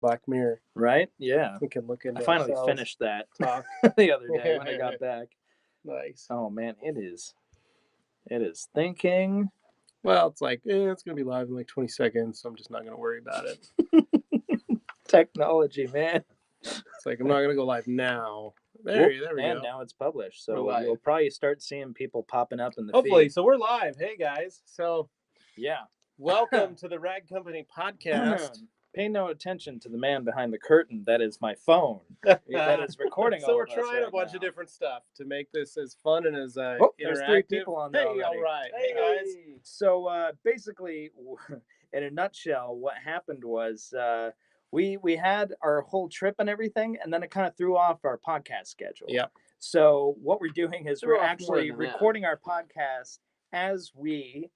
Black Mirror. Right? Yeah. We can look into I finally ourselves, finished that talk. the other day when I got back. Nice. Oh man, it is thinking. Well, it's like, it's going to be live in like 20 seconds, so I'm just not going to worry about it. Technology, man. It's like, I'm not going to go live now. There we And go. now it's published, so We're live. you'll probably start seeing people popping up in the Hopefully, feed. so we're live. Hey, guys. So, Yeah. welcome to the Rag Company podcast. Pay no attention to the man behind the curtain. That is my phone. That is recording So all we're of us trying right a bunch now. of different stuff to make this as fun and as Oh, there's interactive. 3 people on there Hey, already. all right. Hey, guys. So basically, in a nutshell, what happened was we had our whole trip and everything, and then it kind of threw off our podcast schedule. Yep. So what we're doing is Threw we're off actually more than that. recording our podcast as we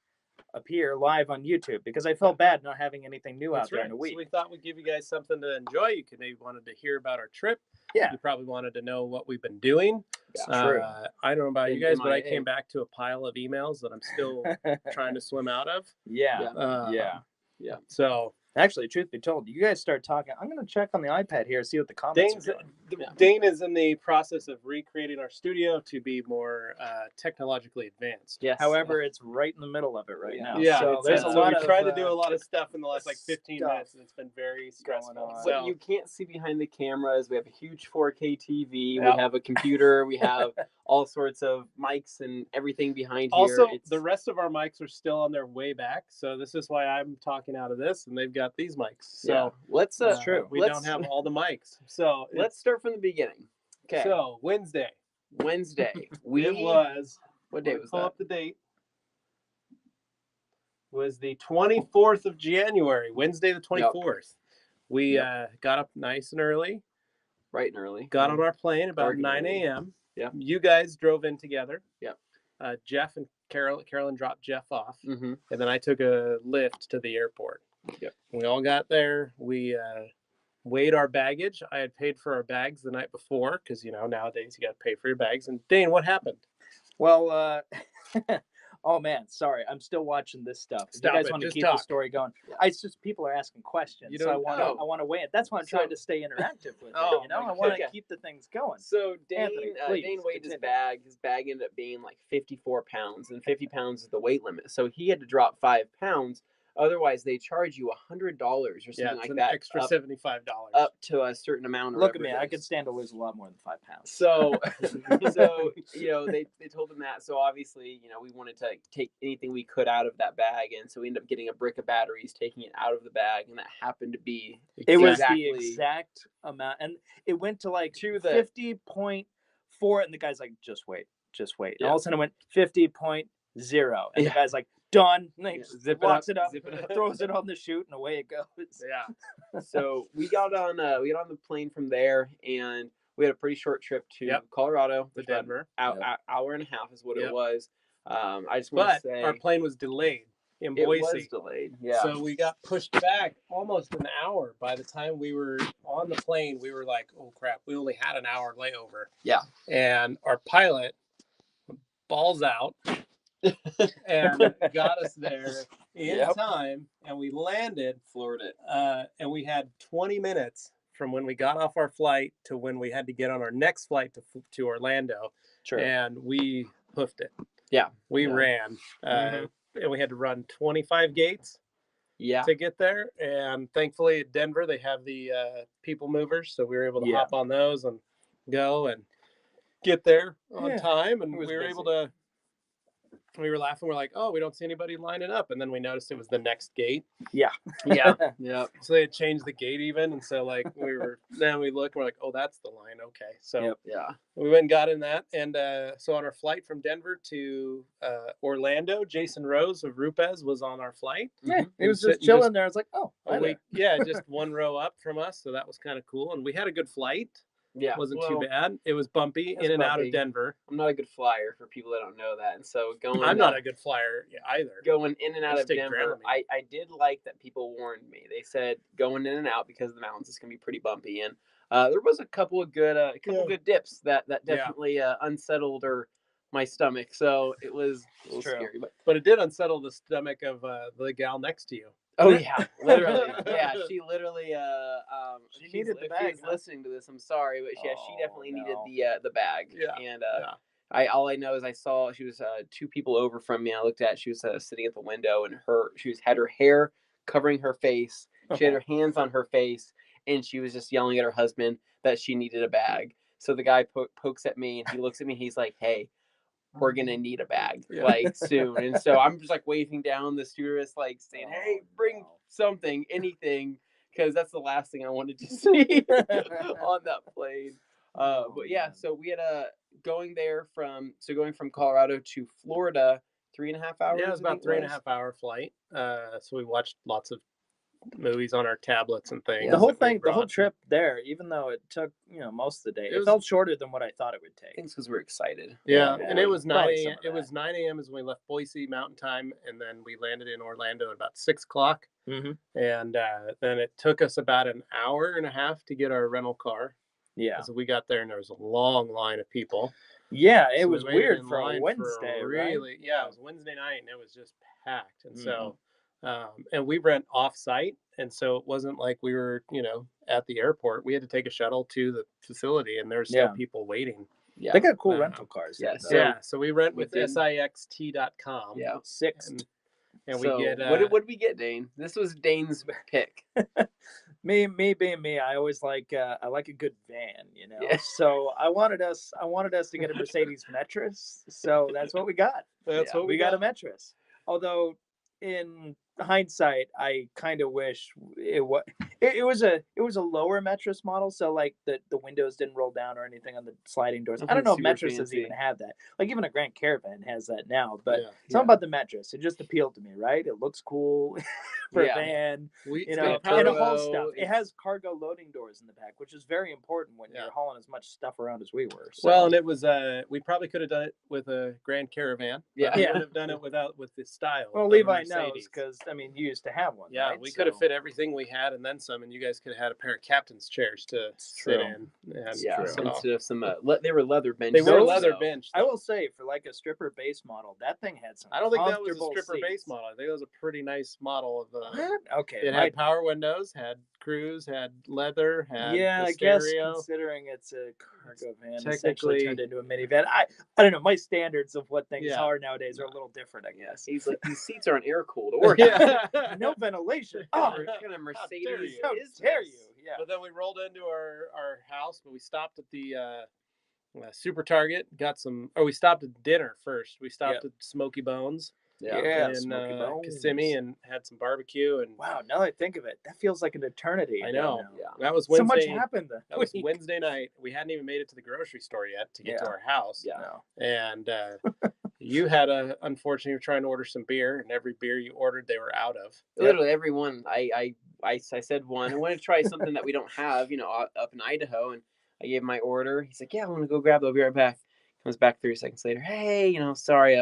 appear live on YouTube, because I felt bad not having anything new out there in a week. So we thought we'd give you guys something to enjoy. You could maybe wanted to hear about our trip. Yeah. You probably wanted to know what we've been doing. True. I don't know about you guys, but I MIA. came back to a pile of emails that I'm still trying to swim out of. Yeah. So Actually, truth be told, you guys start talking. I'm going to check on the iPad here, see what the comments are doing. Dane is in the process of recreating our studio to be more technologically advanced. Yes. However, it's right in the middle of it right now. Yeah, So there's a so lot we of tried to do a lot of stuff in the last like 15 stuff minutes, and it's been very stressful. going on. What you can't see behind the cameras, we have a huge 4K TV, Yep. we have a computer, we have all sorts of mics and everything behind here. Also, the rest of our mics are still on their way back, so this is why I'm talking out of this, and they've got these mics. So let's true. We don't have all the mics. So let's start from the beginning. Okay. So Wednesday. Wednesday. It was. What day was pull that? up the date. Was the 24th of January, Wednesday the 24th. We got up nice and early. Bright and early. Got on our plane about Dark and 9 early. a.m. Yep. You guys drove in together. Yep. Jeff and Carolyn dropped Jeff off. Mm-hmm. And then I took a Lyft to the airport. Yep. We all got there. We weighed our baggage. I had paid for our bags the night before because, nowadays you got to pay for your bags. And Dane, what happened? Well, oh man, sorry, I'm still watching this stuff. Stop you guys it, want to just keep talk. the story going? It's just people are asking questions, so I want to weigh it. That's why I'm trying to stay interactive with it. I want to keep the things going. So Dane, Anthony, please, Dane weighed his continue. bag. His bag ended up being like 54 pounds, and 50 pounds is the weight limit. So he had to drop 5 pounds. Otherwise, they charge you $100 or something like an that. extra $75. Up to a certain amount. Look at me, I could stand to lose a lot more than 5 pounds. So they told him that. So obviously, we wanted to take anything we could out of that bag, and so we ended up getting a brick of batteries, taking it out of the bag, and that happened to be It was the exact amount, and it went to like 50.4, and the guy's like, just wait. And all of a sudden it went 50.0, and the guy's like, done. And he locks it up, throws it on the chute, and away it goes. Yeah. So we got on the plane from there, and we had a pretty short trip to Colorado, to Denver. Hour and a half is what it was. I just want to say our plane was delayed in Boise. It was delayed. Yeah. So we got pushed back almost an hour. By the time we were on the plane, we were like, oh crap, we only had an hour layover. Yeah. And our pilot balls out and got us there in time, and we landed, floored it. And we had 20 minutes from when we got off our flight to when we had to get on our next flight to Orlando. Sure. And we hoofed it. Yeah. We ran. And we had to run 25 gates to get there. And thankfully at Denver, they have the people movers. So we were able to hop on those and go and get there on time. And we were able to, we were laughing. We're like, oh, we don't see anybody lining up. And then we noticed it was the next gate. Yeah. So they had changed the gate even. And so like then we look, we're like, oh, that's the line. Okay. So we went and got in that. And so on our flight from Denver to Orlando, Jason Rose of Rupes was on our flight. Yeah. He was just chilling there. I was like, oh, just one row up from us. So that was kind of cool. And we had a good flight. Yeah, wasn't too bad. It was bumpy in and out of Denver. I'm not a good flyer for people that don't know that, and so I'm not a good flyer either. Going in and out of Denver, I did like that people warned me. They said going in and out because of the mountains is gonna be pretty bumpy, and there was a couple of good good dips that definitely unsettled my stomach. So it was a little scary, but it did unsettle the stomach of the gal next to you. Oh yeah, literally. Yeah, she literally. She needed the if bag. She's listening to this, I'm sorry, but yeah, she definitely needed the bag. Yeah. And all I know is I saw she was 2 people over from me. I looked at she was sitting at the window, and had her hair covering her face. She had her hands on her face, and she was just yelling at her husband that she needed a bag. So the guy pokes at me, and he looks at me. He's like, "Hey, we're gonna need a bag like soon." And so I'm just like waving down the stewardess, like saying, "Hey, bring something, anything," because that's the last thing I wanted to see on that plane. But yeah, so we had going from Colorado to Florida, 3.5 hours. Yeah, it was about 3.5 hour flight. So we watched lots of movies on our tablets and things. The whole trip there, even though it took most of the day, it felt shorter than what I thought it would take. I think because we're excited. Yeah, and it was 9 a.m. It was 9 a.m. as we left Boise Mountain Time, and then we landed in Orlando at about 6 o'clock. Mm-hmm. And then it took us about an hour and a half to get our rental car. Yeah, so we got there and there was a long line of people. Yeah, it was weird for a Wednesday, right? Yeah, it was Wednesday night and it was just packed. And so, and we rent off-site, and so it wasn't like we were, at the airport. We had to take a shuttle to the facility, and there's still people waiting. Yeah, they got cool rental cars. Yeah, so we rent with sixt.com. Yeah, and we get what did we get, Dane? This was Dane's pick. Me being me, I always like I like a good van, Yeah. So I wanted us to get a Mercedes Metris, so that's what we got. That's what we got a Metris. Although in hindsight, I kind of wish it was a lower Metris model, so like the windows didn't roll down or anything on the sliding doors. I don't know if Metris even had that. Like even a Grand Caravan has that now, but something about the Metris, it just appealed to me, right? It looks cool for a van, and it hauls stuff. It has cargo loading doors in the back, which is very important when you're hauling as much stuff around as we were. So. Well, and it was we probably could have done it with a Grand Caravan. Yeah, we would have done it with the style. Well, Levi knows because you used to have one. Yeah, right? we could have fit everything we had and then some, and you guys could have had a pair of captain's chairs to sit in. And instead of some, they were leather benches. They were leather bench. I will say, for like a stripper base model, that thing had some. I don't think that was a stripper base model. I think it was a pretty nice model of. Okay, it had power windows, had cruise, had leather, had I guess considering it's a cargo van, essentially turned into a minivan. I don't know. My standards of what things are nowadays are a little different, I guess. He's like, these seats aren't air cooled or no ventilation. Oh, kind of Mercedes. How dare you? Yeah. But then we rolled into our house, but we stopped at the Super Target, we stopped at dinner first. We stopped at Smoky Bones. Yeah, Smoky Bones. Kissimmee, and had some barbecue. And wow, now that I think of it, that feels like an eternity. I know. Yeah. That was Wednesday. So much happened then. That was Wednesday night. We hadn't even made it to the grocery store yet to get to our house. Yeah. And you had unfortunately, you were trying to order some beer, and every beer you ordered, they were out of. Literally every one. I said one. I want to try something that we don't have, up in Idaho, and I gave him my order. He's like, "Yeah, I want to go grab that. I'll be right back." Comes back 30 seconds later. "Hey, sorry,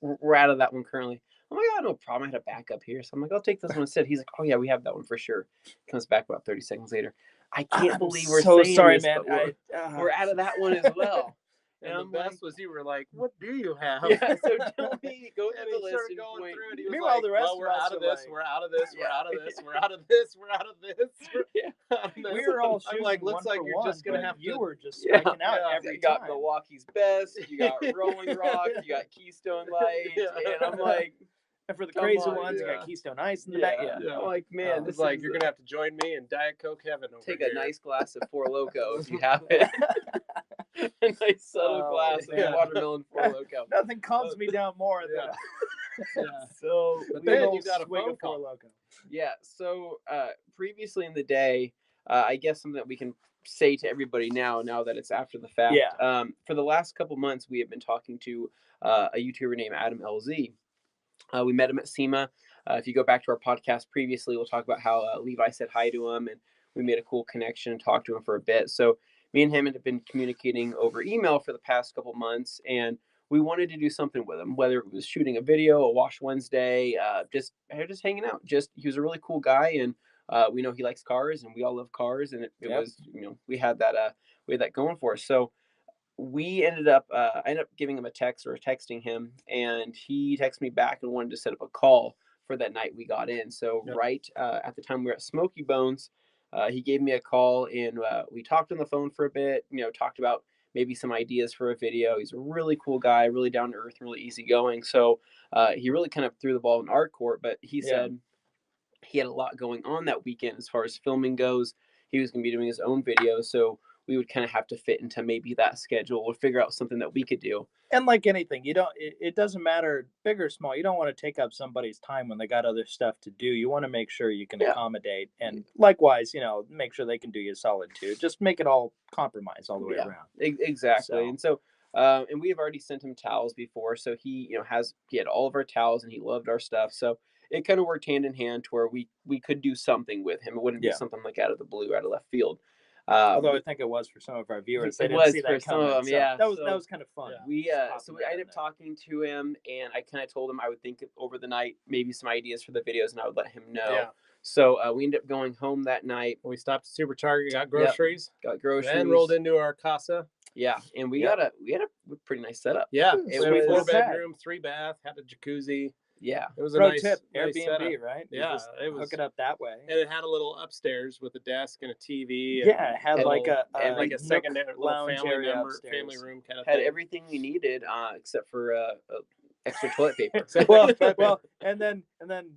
we're out of that one currently." "Oh my God, no problem. I had a backup here." So I'm like, "I'll take this one instead." He's like, "Oh yeah, we have that one for sure." Comes back about 30 seconds later. I can't believe we're so saying sorry, this, man. But we're out of that one as well. And the best was you were like, "What do you have?" Yeah, so tell me, go through the list and going point. through it. He was Meanwhile, like, the rest "Well, of we're us out of this. like, We're out of this. We're out of this. We're out of this. We're out of this." We were all shooting. I'm like, looks like you're just gonna have to. You were just striking out every You got time. Milwaukee's Best. You got Rolling Rock. You got Keystone Light. And I'm like. And for the crazy ones, you got Keystone Ice in the back. Yeah. I'm like, man, this is like you're gonna have to join me and Diet Coke heaven. Take a nice glass of Four Loko if you have it. A nice subtle glass of watermelon Four Loko. Nothing calms me down more than So, but then you got a phone call. Four Loko. Yeah. So, previously in the day, I guess something that we can say to everybody now that it's after the fact. Yeah. For the last couple months, we have been talking to a YouTuber named Adam Halsey. We met him at SEMA. If you go back to our podcast previously, we'll talk about how Levi said hi to him, and we made a cool connection and talked to him for a bit. So me and him have been communicating over email for the past couple months, and we wanted to do something with him, whether it was shooting a video, a Wash Wednesday, just hanging out. He was a really cool guy, and we know he likes cars, and we all love cars, and it was, we had that going for us. So we I ended up giving him a text or texting him, and he texted me back and wanted to set up a call for that night we got in. So right at the time we were at Smoky Bones, he gave me a call and we talked on the phone for a bit, talked about maybe some ideas for a video. He's a really cool guy, really down to earth, really easygoing. So he really kind of threw the ball in our court, but he said he had a lot going on that weekend as far as filming goes. He was going to be doing his own video, so we would kind of have to fit into maybe that schedule or figure out something that we could do. And like anything, it doesn't matter big or small. You don't want to take up somebody's time when they got other stuff to do. You want to make sure you can accommodate, and likewise, make sure they can do you solid too. Just make it all compromise all the way around. Exactly. And we have already sent him towels before, so he had all of our towels and he loved our stuff. So it kind of worked hand in hand to where we could do something with him. It wouldn't be something like out of the blue, out of left field. Although I think it was for some of our viewers. They didn't see that coming. Some of them, that was kind of fun. Yeah. We ended up talking to him, and I kind of told him I would think over the night maybe some ideas for the videos, and I would let him know. Yeah. So we ended up going home that night. We stopped at Super Target, got groceries, and rolled into our casa. Yeah, and we had a pretty nice setup. Yeah, it was 4-bedroom, 3-bath, had a jacuzzi. Yeah, it was a nice Airbnb, setup. Right? Yeah, it was hook it up that way. And it had a little upstairs with a desk and a TV. And it had like a secondary lounge area family room kind of had thing. everything we needed except for extra toilet paper. well, and then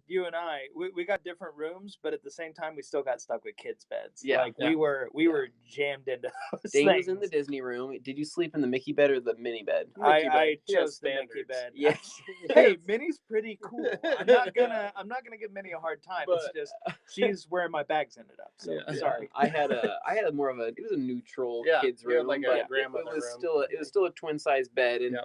you and I, we got different rooms, but at the same time, we still got stuck with kids' beds. Yeah, we were jammed into those Dane things. was in the Disney room. Did you sleep in the Mickey bed or the mini bed? I chose the Mickey bed. Yes. Hey, Minnie's pretty cool. I'm not gonna give Minnie a hard time. But, it's just she's where my bags ended up. So sorry. I had more of it was a neutral kids room, like a grandmother room. It was still a twin size bed, and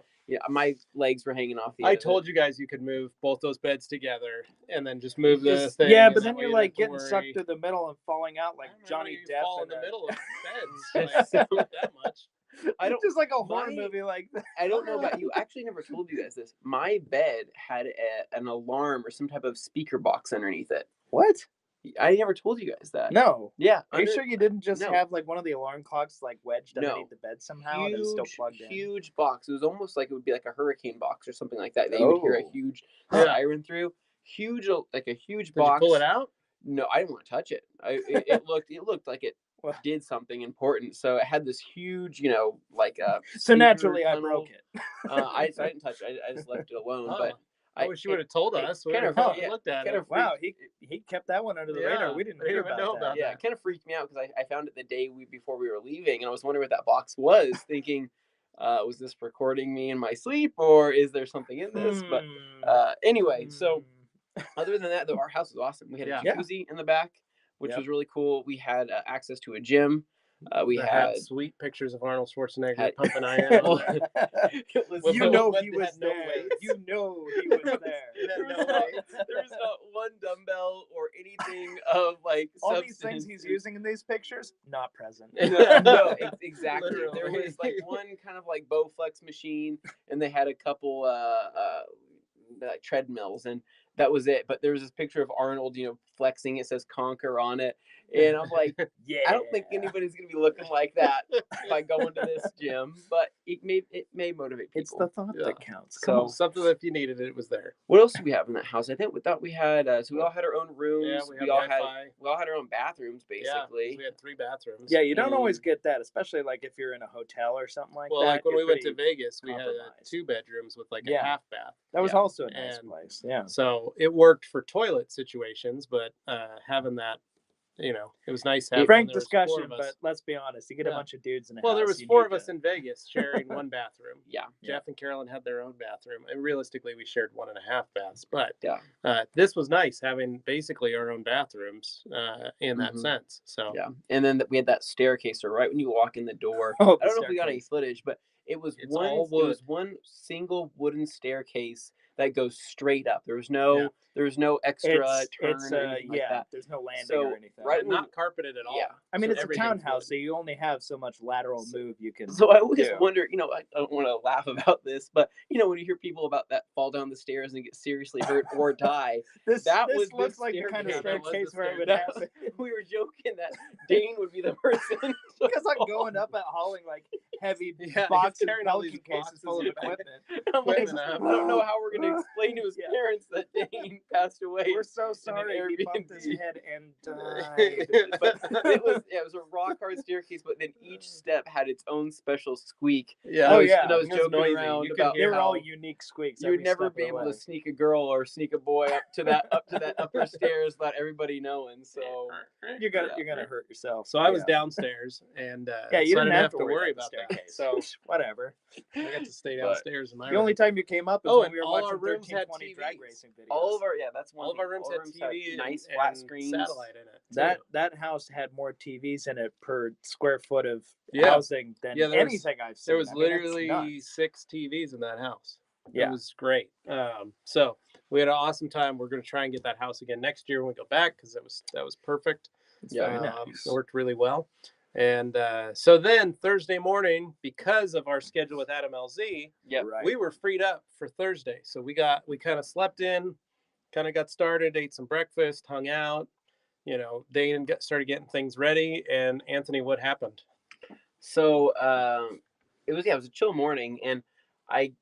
my legs were hanging off the I told you guys you could move both those beds together and then just move the thing. Yeah, but then you're like getting sucked through the middle and falling out like Johnny Depp. Fall in the middle of beds. Like, not that much. It's just like a horror movie like that. I don't know about you. I actually never told you guys this. My bed had an alarm or some type of speaker box underneath it. What? I never told you guys that. No. Yeah. Are you sure you didn't just have like one of the alarm clocks like wedged underneath the bed somehow and it was still plugged in? Huge box. It was almost like it would be like a hurricane box or something like that. You would hear a huge siren through. Huge, like a huge box. Did you pull it out? No, I didn't want to touch it. It looked like it did something important. So it had this huge, so naturally tunnel. I broke it. I didn't touch it. I just left it alone. But I wish you would have told us. We looked at it. Wow, he kept that one under the radar. We didn't hear about that. Yeah, it kind of freaked me out because I found it the day before we were leaving, and I was wondering what that box was, thinking, was this recording me in my sleep, or is there something in this? But anyway, so other than that, though, our house was awesome. We had a jacuzzi in the back, which was really cool. We had access to a gym. We had sweet pictures of Arnold Schwarzenegger pumping iron. He was there. You know he was there. There was not one dumbbell or anything of like all substance. These things he's using in these pictures not present. No, exactly. Literally. There was like one kind of like Bowflex machine, and they had a couple like treadmills, and that was it. But there was this picture of Arnold, flexing. It says "Conquer" on it. And I'm like, I don't think anybody's going to be looking like that by going to this gym, but it may motivate people. It's the thought that counts. So something that if you needed it was there. What else do we have in that house? I think we thought we had, so we all had our own rooms. Yeah, we all had our own bathrooms, basically. Yeah, we had 3 bathrooms. Yeah, you don't always get that, especially like if you're in a hotel or something like that. Well, like when we went to Vegas, we had 2 bedrooms with like a half bath. That was also a nice place. Yeah. So it worked for toilet situations, but having that, it was nice having frank discussion, but let's be honest, you get a bunch of dudes in a house. Well, there was 4 of us in Vegas sharing one bathroom. Yeah. Jeff and Carolyn had their own bathroom, and realistically we shared 1.5 baths, but this was nice having basically our own bathrooms in that sense. So and then we had that staircase, so right when you walk in the door, I don't know if we got any footage, but it was one single wooden staircase that goes straight up. There's no extra turn or anything like that. There's no landing or anything. Right, not carpeted at all. Yeah. I mean, it's a townhouse, so you only have so much lateral move you can. So I always wonder, I don't want to laugh about this, but when you hear people about that fall down the stairs and get seriously hurt or die, this looks like the kind of staircase where it would happen. We were joking that Dane would be the person Because I'm going up at hauling like heavy boxes, Pelican cases full of equipment. I'm like, I don't know how we're going to explain to his parents that Dane passed away. We're so sorry he bumped his head and died. But it was a rock hard staircase, but then each step had its own special squeak. Yeah. And I was joking around about they were all unique squeaks. You would never be able to sneak a girl or sneak a boy up to that upper stairs without everybody knowing. So you're gonna hurt yourself. So I was downstairs, and you so didn't have to worry about that. So whatever. I got to stay downstairs in my the room. only time you came up is when we were all watching our rooms 1320 drag racing videos. All of our rooms had TV, nice flat screens, satellite in it. That house had more TVs in it per square foot of housing than anything I've seen. There was literally 6 TVs in that house. It was great. So we had an awesome time. We're going to try and get that house again next year when we go back because that was perfect. It worked really well. And so then Thursday morning, because of our schedule with Adam LZ, we were freed up for Thursday. So we kind of slept in, kind of got started, ate some breakfast, hung out. Dane started getting things ready. And Anthony, what happened? So it was a chill morning, and I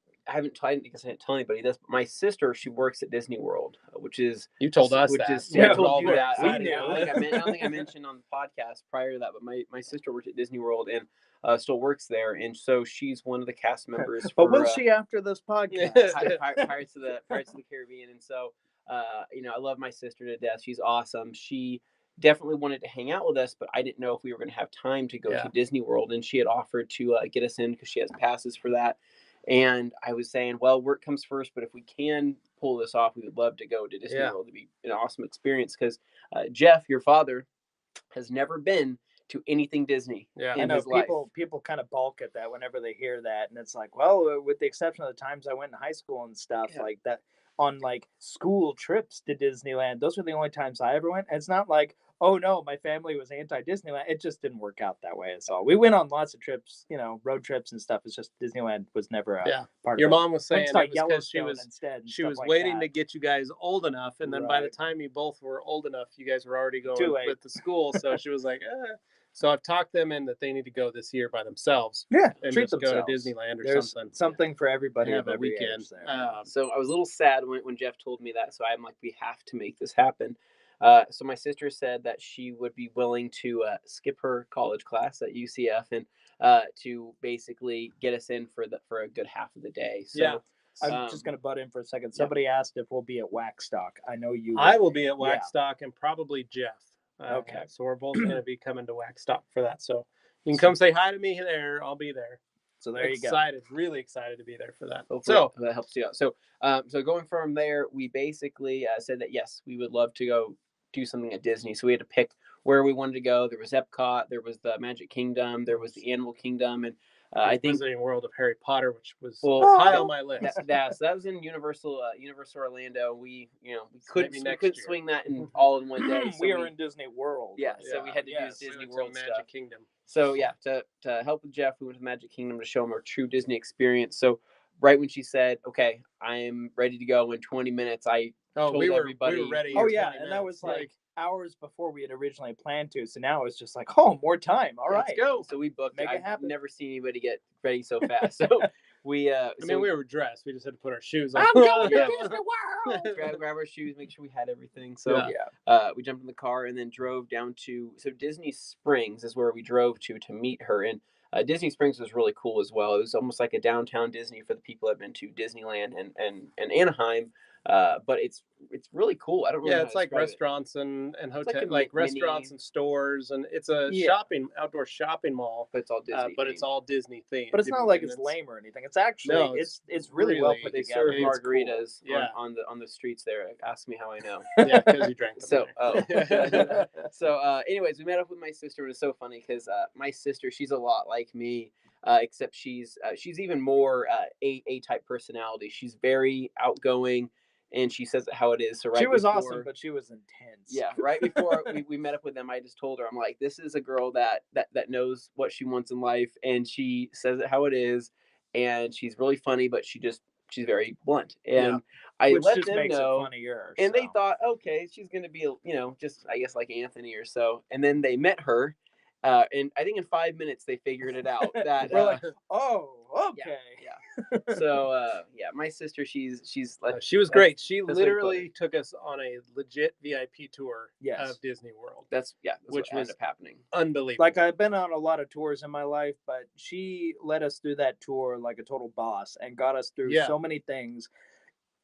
didn't tell anybody this, but my sister, she works at Disney World, which is you told us which that. Is, I told you that. I don't think I mentioned on the podcast prior to that, but my sister worked at Disney World and still works there, and so she's one of the cast members. But will she after this podcast? Pirates of the Caribbean, and so I love my sister to death. She's awesome. She definitely wanted to hang out with us, but I didn't know if we were going to have time to go to Disney World, and she had offered to get us in because she has passes for that. And I was saying, well, work comes first, but if we can pull this off, we would love to go to Disney World. To be an awesome experience because Jeff, your father, has never been to anything Disney. I know people kind of balk at that whenever they hear that, and it's like, well, with the exception of the times I went in high school and stuff like that, on like school trips to Disneyland, those were the only times I ever went. And it's not like, oh no, my family was anti-Disneyland. It just didn't work out that way. That's all. We went on lots of trips, road trips and stuff. It's just Disneyland was never a part of it. Your mom was saying it was because she was like waiting to get you guys old enough, and then by the time you both were old enough, you guys were already going with the school. So she was like, So I've talked them in that they need to go this year by themselves. Yeah, and treat just themselves. Go to Disneyland or There's something. Something for everybody have a weekend. So I was a little sad when Jeff told me that. So I'm like, we have to make this happen. So my sister said that she would be willing to skip her college class at UCF and to basically get us in for a good half of the day. So I'm just going to butt in for a second. Somebody asked if we'll be at Waxstock. I know you will. I will be at Waxstock and probably Jeff. Okay. So we're both going to be coming to Waxstock for that. So you can come say hi to me there. I'll be there. So there you go. Really excited to be there for that. So that helps you out. So going from there, we basically said that, yes, we would love to go do something at Disney. So we had to pick where we wanted to go. There was Epcot, there was the Magic Kingdom, there was the Animal Kingdom, and I think Wizarding World of Harry Potter, which was high on my list. So that was in Universal Orlando. We couldn't swing that all in one day. So we were in Disney World. So we had to do Disney World Magic stuff. Kingdom. So to help with Jeff, we went to Magic Kingdom to show him our true Disney experience. So right when she said, "Okay, I'm ready to go in 20 minutes," I told everybody. We were ready. And that was like hours before we had originally planned to. So now it's just like, more time. All right, let's go. So we booked. Make it happen. I've never seen anybody get ready so fast. So we. we were dressed. We just had to put our shoes on. I'm going to Disney World. grab our shoes, make sure we had everything. So we jumped in the car and then drove down to Disney Springs is where we drove to meet her. And Disney Springs was really cool as well. It was almost like a downtown Disney for the people that have been to Disneyland and Anaheim. But it's really cool. I don't really know it's like restaurants and hotel, like restaurants and stores, and it's a outdoor shopping mall. But it's all Disney. But it's all Disney themed. But it's not like it's lame or anything. It's actually it's really well put together. They serve margaritas on the streets there. Ask me how I know. Yeah, because you drank them. Anyways, we met up with my sister. It was so funny because my sister, she's a lot like me. Except she's even more A-type personality. She's very outgoing, and she says it how it is. So she was awesome, but she was intense. Yeah, right before we met up with them, I just told her, I'm like, this is a girl that knows what she wants in life, and she says it how it is, and she's really funny, but she's very blunt. And I let them know, funnier, and they thought, okay, she's gonna be just I guess like Anthony or so. And then they met her. And I think in 5 minutes they figured it out. That we're like, oh, okay. Yeah. So my sister, she's like, she was great. She literally took us on a legit VIP tour of Disney World. That's which ended up happening. Unbelievable. Like, I've been on a lot of tours in my life, but she led us through that tour like a total boss and got us through so many things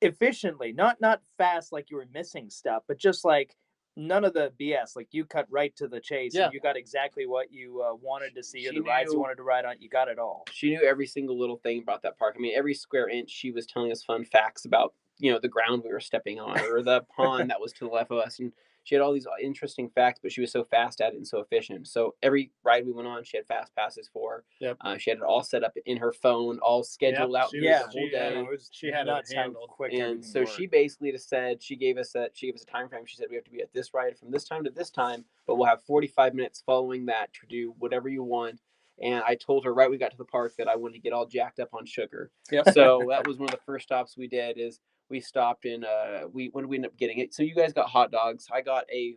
efficiently. Not fast like you were missing stuff, but just like none of the BS. Like, you cut right to the chase and you got exactly what you wanted to see, or the rides you wanted to ride on. You got it all. She knew every single little thing about that park. I mean, every square inch she was telling us fun facts about, the ground we were stepping on, or the pond that was to the left of us. And she had all these interesting facts, but she was so fast at it and so efficient. So every ride we went on, she had fast passes for. Yep. She had it all set up in her phone, all scheduled out the whole day. She had it handled quick. And so she basically just said, she gave us a time frame. She said, we have to be at this ride from this time to this time, but we'll have 45 minutes following that to do whatever you want. And I told her we got to the park that I wanted to get all jacked up on sugar. Yep. So that was one of the first stops we did. Is we stopped in when we ended up getting it. So you guys got hot dogs. I got a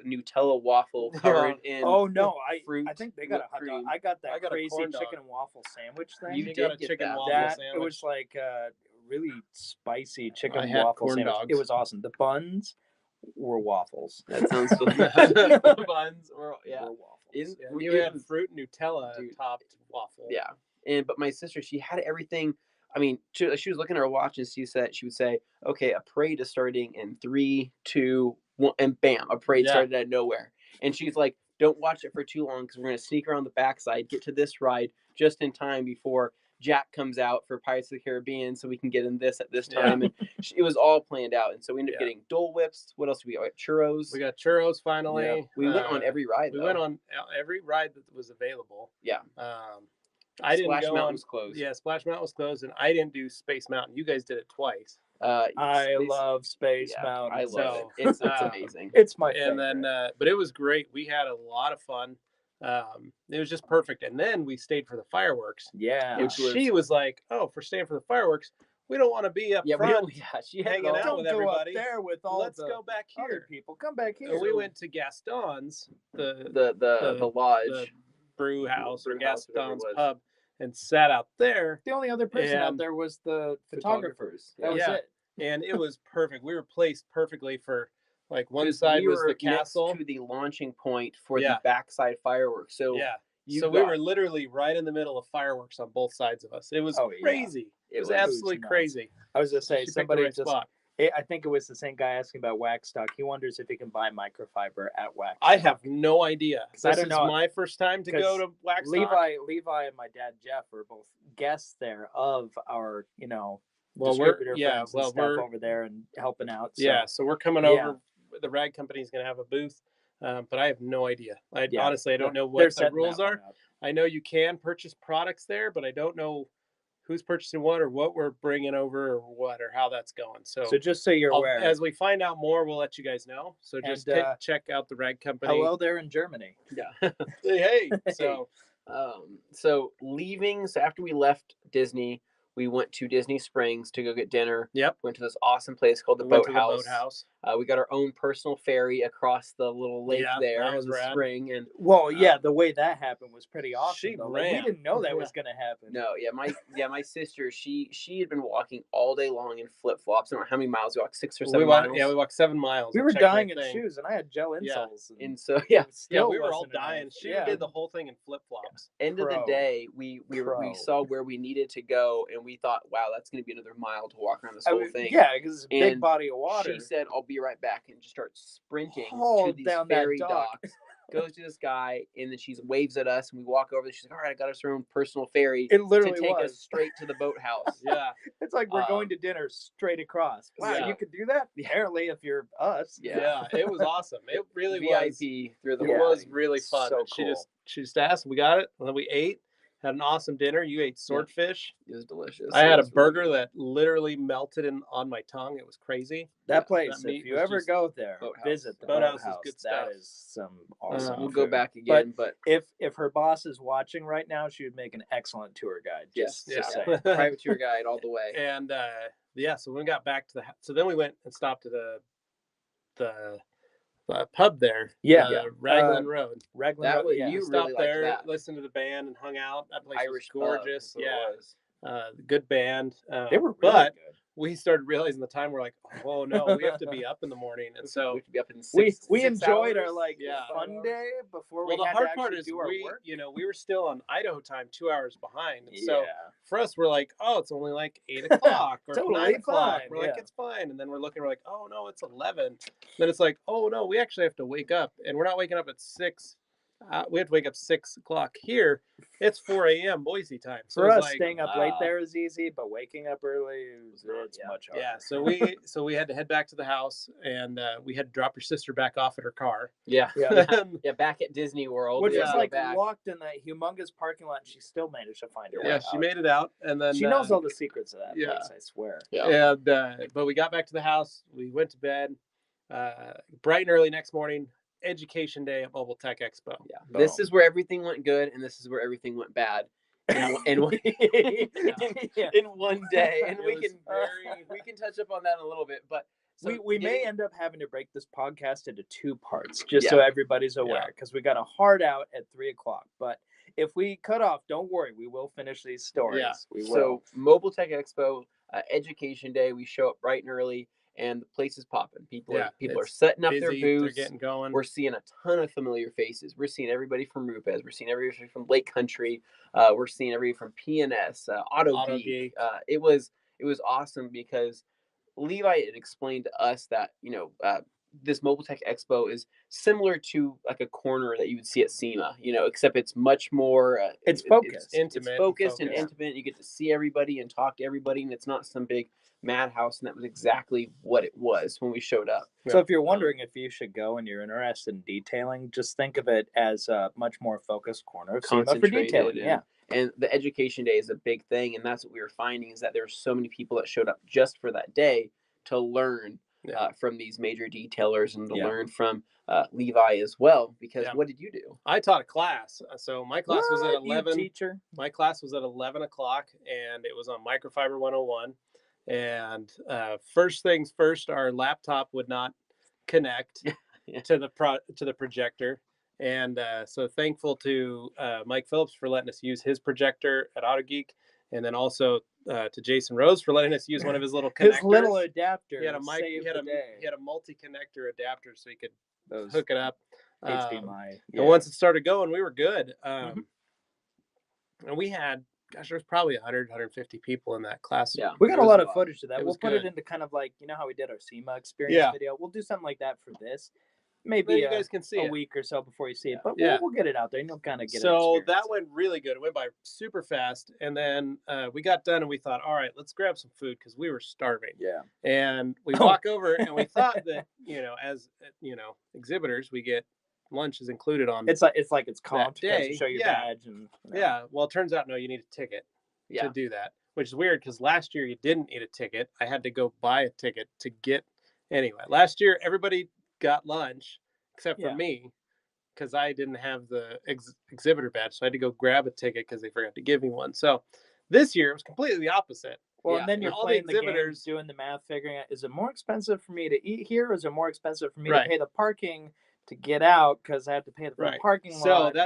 Nutella waffle covered in fruit. I think they got a hot dog. I got that crazy chicken and waffle sandwich thing. You got a chicken waffle sandwich. It was like really spicy chicken waffle sandwich. Dogs. It was awesome. The buns were waffles. That sounds delicious. The buns were waffles. You had fruit Nutella topped waffle. Yeah. But my sister, she had everything. I mean, she was looking at her watch and she would say, okay, a parade is starting in 3, 2, 1, and bam, a parade started out of nowhere. And she's like, don't watch it for too long because we're going to sneak around the backside, get to this ride just in time before Jack comes out for Pirates of the Caribbean so we can get in this at this time. And it was all planned out. And so we ended up getting Dole Whips. What else did we get? Churros. We got churros finally. Yeah. We went on every ride, We went on every ride that was available. Yeah. I didn't Splash go Mountain on. Was closed. Yeah, Splash Mountain was closed, and I didn't do Space Mountain. You guys did it twice. I love Space Mountain. I love it. It's amazing. It's my favorite. And then, but it was great. We had a lot of fun. It was just perfect. And then we stayed for the fireworks. Yeah. And she was like, "Oh, for staying for the fireworks, we don't want to be up front. She hanging out with everybody. Up there with all Let's go back here. Other people. Come back here." And we went to Gaston's, the lodge, the brew house, or Gaston's pub, and sat out there. The only other person out there was the photographers. That was it. And it was perfect. We were placed perfectly for, like, one side was the castle, next to the launching point for the backside fireworks. So we were literally right in the middle of fireworks on both sides of us. It was crazy. It was absolutely crazy. I was gonna say, somebody just spot. I think it was the same guy asking about wax stock. He wonders if he can buy microfiber at wax stock. I have no idea. This is my first time to go to wax stock. Levi and my dad Jeff are both guests there of our, we're over there and helping out. So. Yeah, so we're coming over. The rag company is going to have a booth, but I have no idea. Honestly, I don't know what the rules are. I know you can purchase products there, but I don't know who's purchasing what or what we're bringing over or how that's going. So just so you're aware, as we find out more, we'll let you guys know. So just check out the rag company. Hello there in Germany. Yeah. Hey. So leaving. So after we left Disney, we went to Disney Springs to go get dinner. Yep. Went to this awesome place called the Boathouse. We got our own personal ferry across the little lake there in the spring. And the way that happened was pretty awesome. We didn't know that was going to happen. No, my sister, she had been walking all day long in flip flops. I don't know how many miles we walked, 6 or 7 miles. Yeah, we walked 7 miles. We were dying in shoes, and I had gel insoles. And so we were all dying. She did the whole thing in flip flops. End of the day, we saw where we needed to go, and we thought, wow, that's going to be another mile to walk around this whole thing. Yeah, because it's a big body of water. She said, I'll be right back, and just starts sprinting to these ferry docks. Goes to this guy, and then she waves at us, and we walk over. She's like, all right, I got us her own personal ferry to take us straight to the boathouse. Yeah. It's like we're going to dinner straight across. Wow, you could do that? Apparently, if you're us. Yeah, it was awesome. It really was. VIP through the It was really fun. So cool. She just asked, we got it, and then we ate. Had an awesome dinner. You ate swordfish. It was delicious. I had a burger that literally melted on my tongue. It was crazy. That place, if you ever go there, visit the Boathouse. Is good stuff. That is some awesome. We'll go back again, but if her boss is watching right now, she would make an excellent tour guide. Just say. Private tour guide all the way. And so when we got back to so then we went and stopped at the pub there. Raglan Road. Raglan Road. You stopped really there, that. listened to the band, and hung out. That place Irish was gorgeous. Pub, Good band. They were really good. We started realizing the time. We're like, oh no, we have to be up in the morning, and so we have to be up in we enjoyed hours. our fun day before we the had hard to part is do our work. we were still on Idaho time, 2 hours behind. And so for us, we're like, oh, it's only like 8 o'clock or totally 9 o'clock. fine. We're like, it's fine. And then we're looking, we're like, oh no, it's 11. Then it's like, oh no, we actually have to wake up, and we're not waking up at 6. We have to wake up 6 o'clock here. It's 4 a.m. Boise time. So for us, like, staying up late there is easy, but waking up early it's much harder. Yeah, so we had to head back to the house, and we had to drop your sister back off at her car. Back at Disney World, which is like locked in that humongous parking lot. And she still managed to find her way out. She made it out, and then she knows all the secrets of that place. I swear. And but we got back to the house. We went to bed. Bright and early next morning. Education day at Mobile Tech Expo. This is where everything went good, and this is where everything went bad. In one day, and we can touch up on that a little bit, but we may end up having to break this podcast into 2 parts, just so everybody's aware, because we got a hard out at 3 o'clock. But if we cut off, don't worry, we will finish these stories. We will. So Mobile Tech Expo, Education Day, we show up bright and early. And the place is popping. People are setting up busy, their booths. They're getting going. We're seeing a ton of familiar faces. We're seeing everybody from Rupes. We're seeing everybody from Lake Country. We're seeing everybody from PNS, Auto Geek. It was awesome because Levi had explained to us that this Mobile Tech Expo is similar to like a corner that you would see at SEMA. Except it's much more. It's focused, intimate. It's focused and intimate. You get to see everybody and talk to everybody, and it's not some big madhouse, and that was exactly what it was when we showed up. So if you're wondering if you should go and you're interested in detailing, just think of it as a much more focused corner of SEMA for detailing. And the Education Day is a big thing, and that's what we were finding is that there were so many people that showed up just for that day to learn from these major detailers and to learn from Levi as well. Because what did you do? I taught a class. So my class was at 11. Teacher. My class was at 11 o'clock, and it was on Microfiber 101. And first things first, our laptop would not connect to the projector, and so thankful to Mike Phillips for letting us use his projector at AutoGeek, and then also to Jason Rose for letting us use one of his little connectors. His little adapter. He had a mic. He had a multi-connector adapter, so he could hook it up. HDMI. And once it started going, we were good. And we had. Gosh, there's probably 100, 150 people in that class. Yeah, we got a lot of footage of that. We'll put it into kind of like, how we did our SEMA experience video. We'll do something like that for this. Maybe you guys can see a week or so before you see it. But we'll get it out there and you'll kind of get it. So that went really good. It went by super fast. And then we got done and we thought, all right, let's grab some food because we were starving. Yeah. And we walk over and we thought that, as exhibitors, we get lunch is included on it's comped because you show your badge and well, it turns out no, you need a ticket to do that, which is weird because last year you didn't need a ticket. I had to go buy a ticket to get last year everybody got lunch except for me because I didn't have the exhibitor badge, so I had to go grab a ticket because they forgot to give me one. So this year it was completely the opposite. Well, and then you're playing the exhibitors doing the math, figuring out, is it more expensive for me to eat here, or is it more expensive for me to pay the parking to get out because I have to pay the parking lot?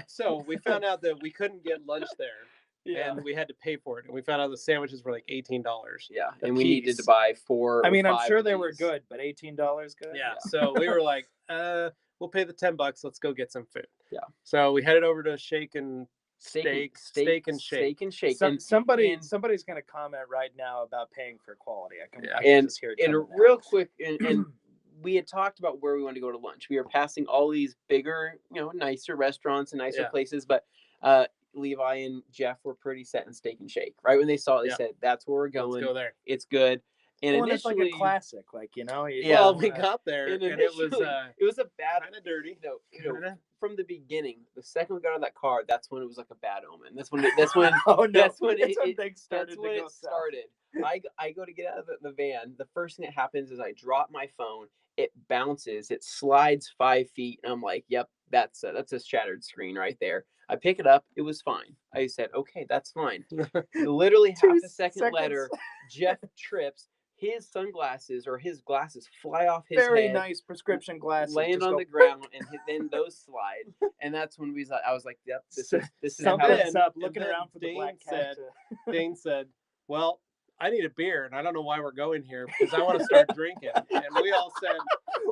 So we found out that we couldn't get lunch there, and we had to pay for it. And we found out the sandwiches were like $18. Yeah, and we needed to buy 4. I mean, I'm sure they were good, but $18 good. Yeah. So we were like, we'll pay the $10. Let's go get some food. Yeah. So we headed over to Steak and Shake. Somebody's going to comment right now about paying for quality. I can just hear it. And real quick, and we had talked about where we wanted to go to lunch. We were passing all these bigger, nicer restaurants and nicer places, but Levi and Jeff were pretty set in Steak and Shake. Right when they saw it, they said, "That's where we're going. Let's go there. It's good." And initially, it's like a classic, Well, we got there, and it was a bad, kind of dirty. From the beginning, the second we got out of that car, that's when it was like a bad omen. That's when it started. I go to get out of the van. The first thing that happens is I drop my phone. It bounces. It slides 5 feet, and I'm like, "Yep, that's a shattered screen right there." I pick it up. It was fine. I said, "Okay, that's fine." Literally half a second later, Jeff trips, his sunglasses or his glasses fly off his very head, nice prescription glasses, land on the ground, and then those slide. And that's when I was like, "Yep, this is something's up." Looking around for the black cat. Dane said, "Well, I need a beer, and I don't know why we're going here because I want to start drinking." And we all said,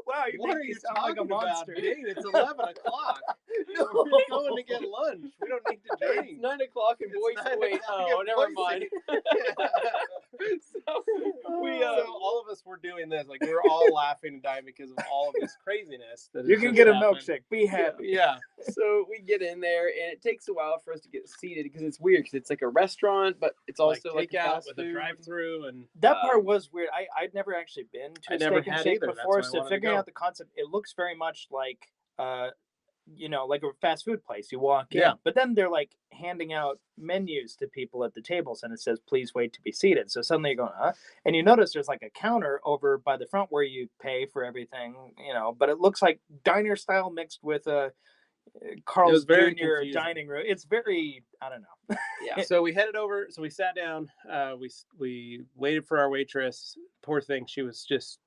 "Wow, what are you sound like a monster, Dane? It's 11 o'clock. No. We're going to get lunch. We don't need to drink. It's 9 o'clock in Boise. Wait, never mind." So all of us were doing this. Like, we were all laughing and dying because of all of this craziness. You can get a milkshake. Be happy. Yeah. So we get in there, and it takes a while for us to get seated because it's weird because it's like a restaurant, but it's also like takeout with a drive-through. And that part was weird. I'd never actually been to a Steak and Shake before, so figuring out the concept, it looks very much like like a fast food place. You walk in, but then they're like handing out menus to people at the tables, and it says, "Please wait to be seated." So suddenly you're going, huh? And you notice there's like a counter over by the front where you pay for everything, but it looks like diner style mixed with a Carl's Jr. dining room. It's very, I don't know. Yeah. So we headed over. So we sat down. We waited for our waitress. Poor thing. She was just.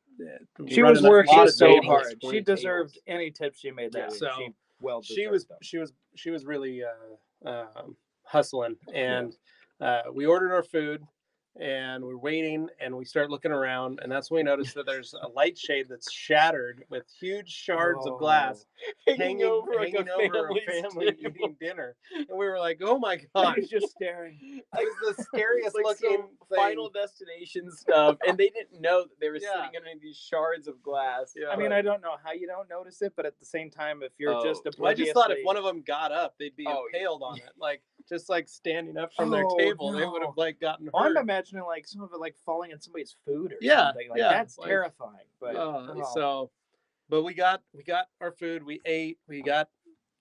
She was working so hard. She deserved any tips she made that week. So she was really hustling, and we ordered our food, and we're waiting, and we start looking around, and that's when we noticed that there's a light shade that's shattered with huge shards of glass hanging over a family eating dinner, and we were like, "Oh my god!" He's just staring. It was the scariest looking thing. Final Destination stuff, and they didn't know that they were sitting underneath these shards of glass. Yeah. I mean, I don't know how you don't notice it, but at the same time, if you're just obliviously... I just thought if one of them got up, they'd be impaled on it, like just like standing up from their table, they would have like gotten hurt. I'm imagining like some of it like falling in somebody's food or something. Like that's terrifying. But but we got our food, we ate, we got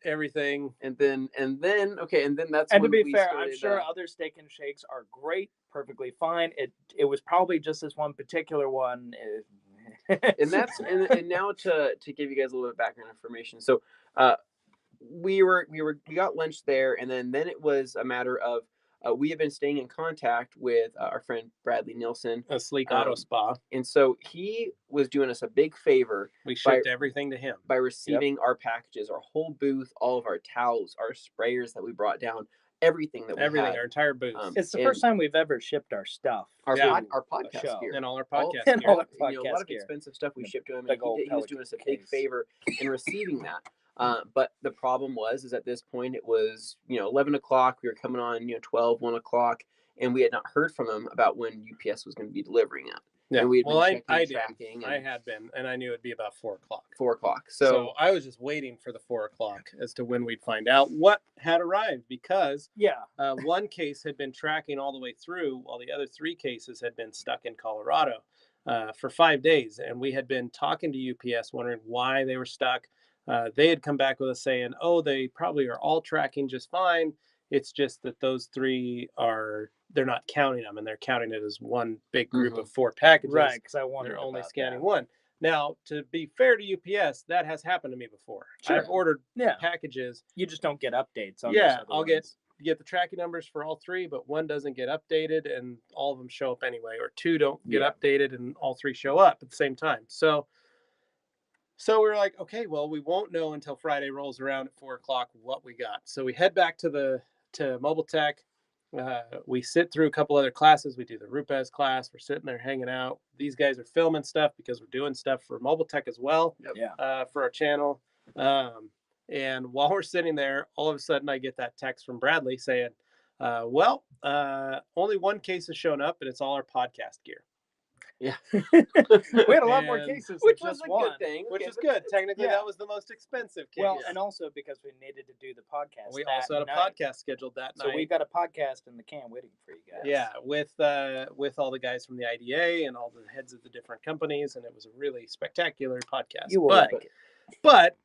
everything, and then that's and to be fair, I'm sure other Steak and Shakes are great, perfectly fine. It was probably just this one particular one. And that's and now to give you guys a little bit of background information. So we got lunch there, and then it was a matter of we have been staying in contact with our friend Bradley Nilsson, a Sleek Auto Spa, and so he was doing us a big favor. We shipped everything to him by receiving our packages, our whole booth, all of our towels, our sprayers that we brought down, everything that we had. Our entire booth. It's the first time we've ever shipped our stuff, our podcast gear, and all our podcast gear. A lot of expensive stuff we shipped to him. And he was doing us a big favor in receiving that. But the problem is at this point it was 11 o'clock. We were coming on 1 o'clock, and we had not heard from him about when UPS was going to be delivering it. Yeah. And we had I had been, and I knew it'd be about 4 o'clock. 4 o'clock. So I was just waiting for the 4 o'clock as to when we'd find out what had arrived, because one case had been tracking all the way through, while the other 3 cases had been stuck in Colorado for 5 days, and we had been talking to UPS, wondering why they were stuck. They had come back with us saying, they probably are all tracking just fine. It's just that those 3 they're not counting them, and they're counting it as one big group of 4 packages. Right, because I wondered they're only scanning one. Now, to be fair to UPS, that has happened to me before. Sure. I've ordered packages. You just don't get updates on I'll get the tracking numbers for all 3, but one doesn't get updated, and all of them show up anyway, or 2 don't get updated, and all 3 show up at the same time. So we're like, okay, well, we won't know until Friday rolls around at 4 o'clock what we got. So we head back to Mobile Tech. We sit through a couple other classes. We do the Rupes class. We're sitting there hanging out. These guys are filming stuff because we're doing stuff for Mobile Tech as well, for our channel. And while we're sitting there, all of a sudden I get that text from Bradley saying, only 1 case has shown up, and it's all our podcast gear. Yeah, we had a lot more cases, which was a good thing. Which is good. Technically, that was the most expensive case. Well, and also because we needed to do the podcast. We also had a podcast scheduled that night. So we got a podcast in the can waiting for you guys. Yeah, with all the guys from the IDA and all the heads of the different companies, and it was a really spectacular podcast. You will like it. But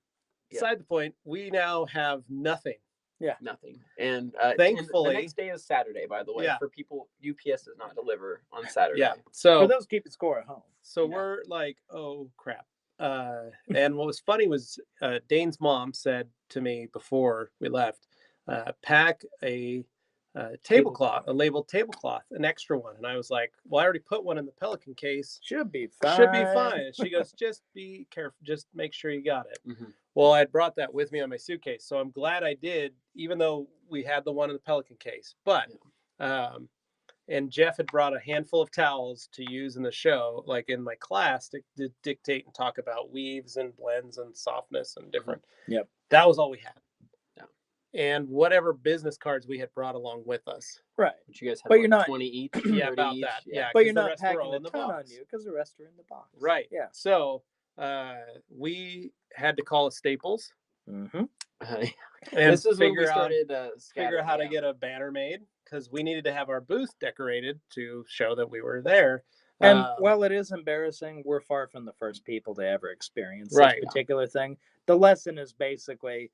beside the point, we now have nothing. Yeah, nothing. And thankfully, the next day is Saturday, by the way. Yeah. For people, UPS does not deliver on Saturday. Yeah. So for those keeping score at home. So we're like, oh crap. And what was funny was Dane's mom said to me before we left, pack a tablecloth, a labeled tablecloth, an extra one. And I was like, well, I already put one in the Pelican case. Should be fine. And she goes, just be careful. Just make sure you got it. Mm-hmm. Well, I brought that with me on my suitcase. So I'm glad I did, even though we had the one in the Pelican case. But, and Jeff had brought a handful of towels to use in the show, like in my class, to dictate and talk about weaves and blends and softness and different. Yep. That was all we had. And whatever business cards we had brought along with us. Right. But you guys had, but you're not 20 each? Yeah, about each? that. Yeah. But you're not packing a ton on you because the rest are in the box. Right. Yeah. So we had to call a Staples. Mm-hmm. And this is when we started figure out how to get a banner made, because we needed to have our booth decorated to show that we were there. And while it is embarrassing, we're far from the first people to ever experience this particular thing. The lesson is basically,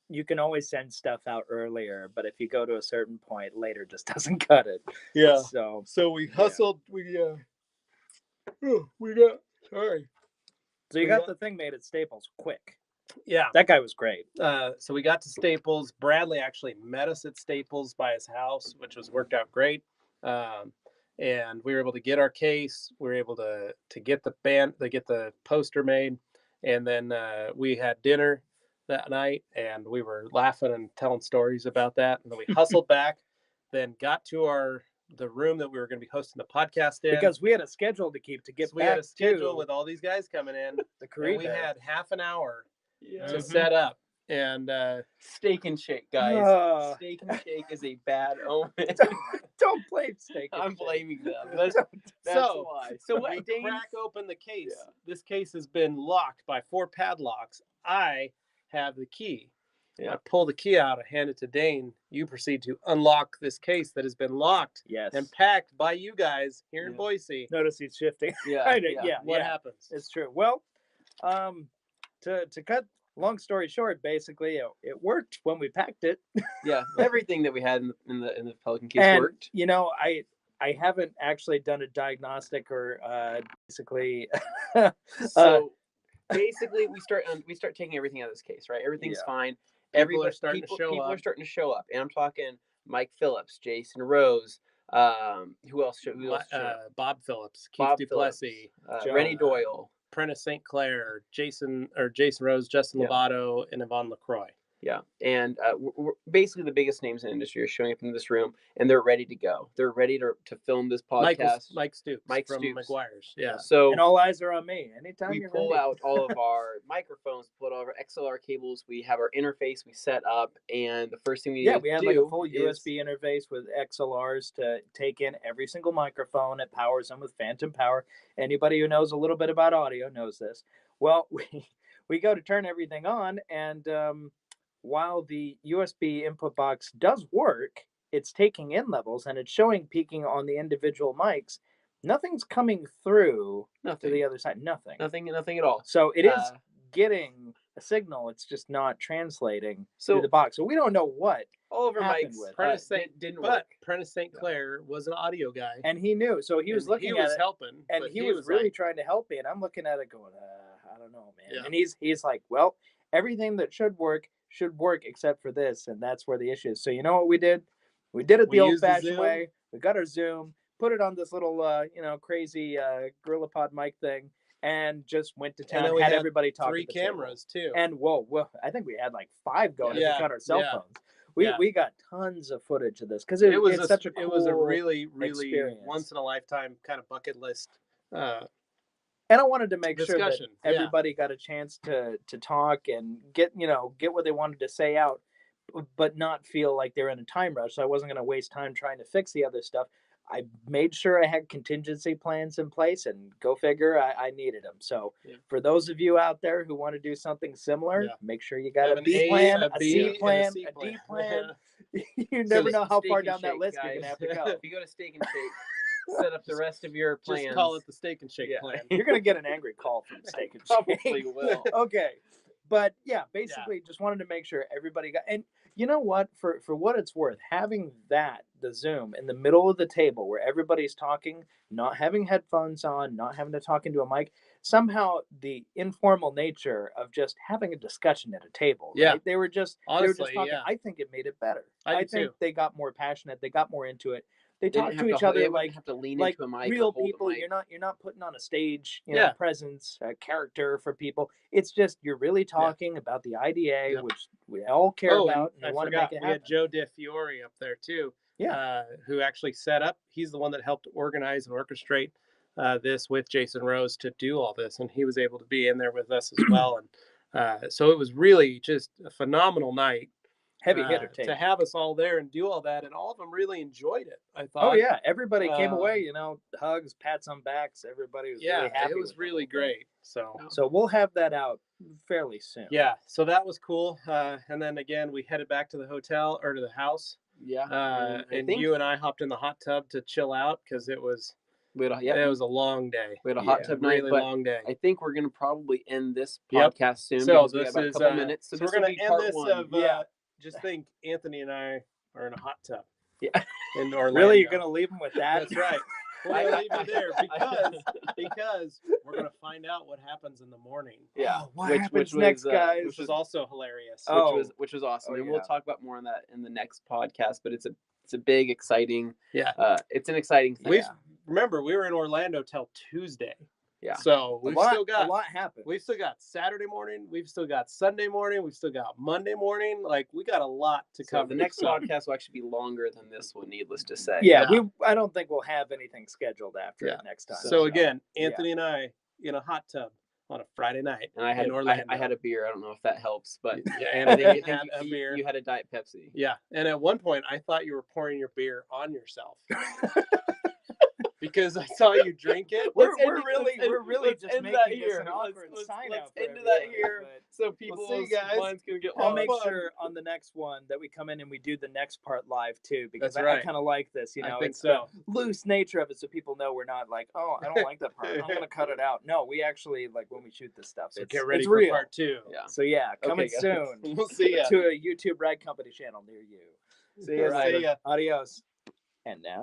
you can always send stuff out earlier, but if you go to a certain point, later just doesn't cut it. Yeah. So we hustled. So you got the thing made at Staples quick. Yeah. That guy was great. So we got to Staples. Bradley actually met us at Staples by his house, which worked out great. And we were able to get our case. We were able to get the poster made, and then we had dinner that night, and we were laughing and telling stories about that. And then we hustled back, then got to the room that we were going to be hosting the podcast in, because we had a schedule to keep to get back. We had a schedule with all these guys coming in. And we had half an hour to set up. And Steak and Shake, guys. Steak and Shake is a bad omen. Don't blame Steak and Shake. I'm blaming them. That's why. So when we crack open the case, this case has been locked by 4 padlocks. I have the key. I pull the key out, I hand it to Dane. You proceed to unlock this case that has been locked and packed by you guys here in Boise. Notice he's shifting. What happens? It's true. Well, to cut long story short, basically it worked when we packed it. Everything that we had in the Pelican case worked. You know, I haven't actually done a diagnostic or basically. Basically, we start taking everything out of this case, right? Everything's fine. People are starting to show up, and I'm talking Mike Phillips, Jason Rose, who else? Bob Phillips, Keith Duplessis, Rennie Doyle, Prentice St. Clair, Jason Rose, Justin Lovato, and Yvonne LaCroix. Yeah, and we're basically the biggest names in the industry are showing up in this room, and they're ready to go. They're ready to film this podcast. Mike Stoops from McGuire's. Yeah. So and all eyes are on me. Anytime we pull out all of our microphones, pull out all of our XLR cables. We have our interface we set up, and the first thing we had like a full USB interface with XLRs to take in every single microphone. It powers them with phantom power. Anybody who knows a little bit about audio knows this. Well, we go to turn everything on, and while the USB input box does work, it's taking in levels and it's showing peaking on the individual mics. Nothing's coming through to the other side. Nothing at all. So it is getting a signal. It's just not translating through the box. So we don't know what all of our mics didn't work. Prentice St. Clair was an audio guy, and he knew. So he was looking at it, helping, and he was really trying to help me. And I'm looking at it, going, I don't know, man. Yeah. And he's like, well, everything that should work except for this, and that's where the issue is. So you know what we did? We did it the old-fashioned way. We got our Zoom, put it on this little crazy GorillaPod mic thing, and just went to town. Had everybody talk. 3 cameras too. And I think we had like 5 going. If we cut our cell phones. We got tons of footage of this because it was such a cool. It was a really experience. Once in a lifetime kind of bucket list. And I wanted to make sure that everybody got a chance to talk and get what they wanted to say out, but not feel like they're in a time rush. So I wasn't going to waste time trying to fix the other stuff. I made sure I had contingency plans in place, and go figure, I needed them. So for those of you out there who want to do something similar, make sure you got a B plan, a C plan, a D plan. You never know how far down that list you're going to have to go. If you go to Steak and Shake, set up the rest of your plans. Just call it the Steak and Shake plan. You're going to get an angry call from Steak and Shake. Probably will. Okay. But basically just wanted to make sure everybody got, and you know what, for what it's worth, having that the Zoom in the middle of the table where everybody's talking, not having headphones on, not having to talk into a mic. Somehow the informal nature of just having a discussion at a table, right? They were just talking. Yeah. I think it made it better. I think they got more passionate. They got more into it. They talked to each other like have to lean like into a mic real people. Mic. You're not putting on a stage, presence, a character for people. It's just you're really talking about the IDA, which we all care about, and we want to make it happen. We had Joe DeFiore up there too, who actually set up. He's the one that helped organize and orchestrate this with Jason Rose to do all this, and he was able to be in there with us as well. And so it was really just a phenomenal night. Heavy hitter to have us all there and do all that, and all of them really enjoyed it. I thought. Oh yeah, everybody came away. Hugs, pats on backs. Everybody was really happy. It was really great. So we'll have that out fairly soon. Yeah, so that was cool. And then again, we headed back to the hotel or to the house. Yeah, and you and I hopped in the hot tub to chill out because it was. It was a long day. We had a hot tub night, really long day. I think we're going to probably end this podcast soon. So this is a couple minutes. So we're going to end this just think Anthony and I are in a hot tub. Yeah. In Orlando. Really? You're going to leave him with that? That's right. We're going to leave you there because we're going to find out what happens in the morning. Yeah. What happens next, guys? Which was also hilarious. Which was awesome. And we'll talk about more on that in the next podcast, but it's a big, exciting. Yeah. It's an exciting thing. Remember, we were in Orlando till Tuesday. Yeah. So a lot happened. We've still got Saturday morning. We've still got Sunday morning. We've still got Monday morning. Like, we got a lot to cover. The next podcast will actually be longer than this one, needless to say. Yeah. I don't think we'll have anything scheduled after it next time. So again, Anthony and I in a hot tub on a Friday night. And I had a beer. I don't know if that helps, but and I think you had a beer. You had a Diet Pepsi. Yeah. And at one point, I thought you were pouring your beer on yourself. Because I saw you drink it. We're really just making this an awkward sign out. Let's end that here, so people's minds can get. I'll make sure on the next one that we come in and we do the next part live too, because I kind of like this. It's the loose nature of it, so people know we're not like, oh, I don't like that part, I'm gonna cut it out. No, we actually like when we shoot this stuff. So get ready for part 2. Yeah. So coming soon. We'll see you to a YouTube Ride Company channel near you. See ya. Adios. And now.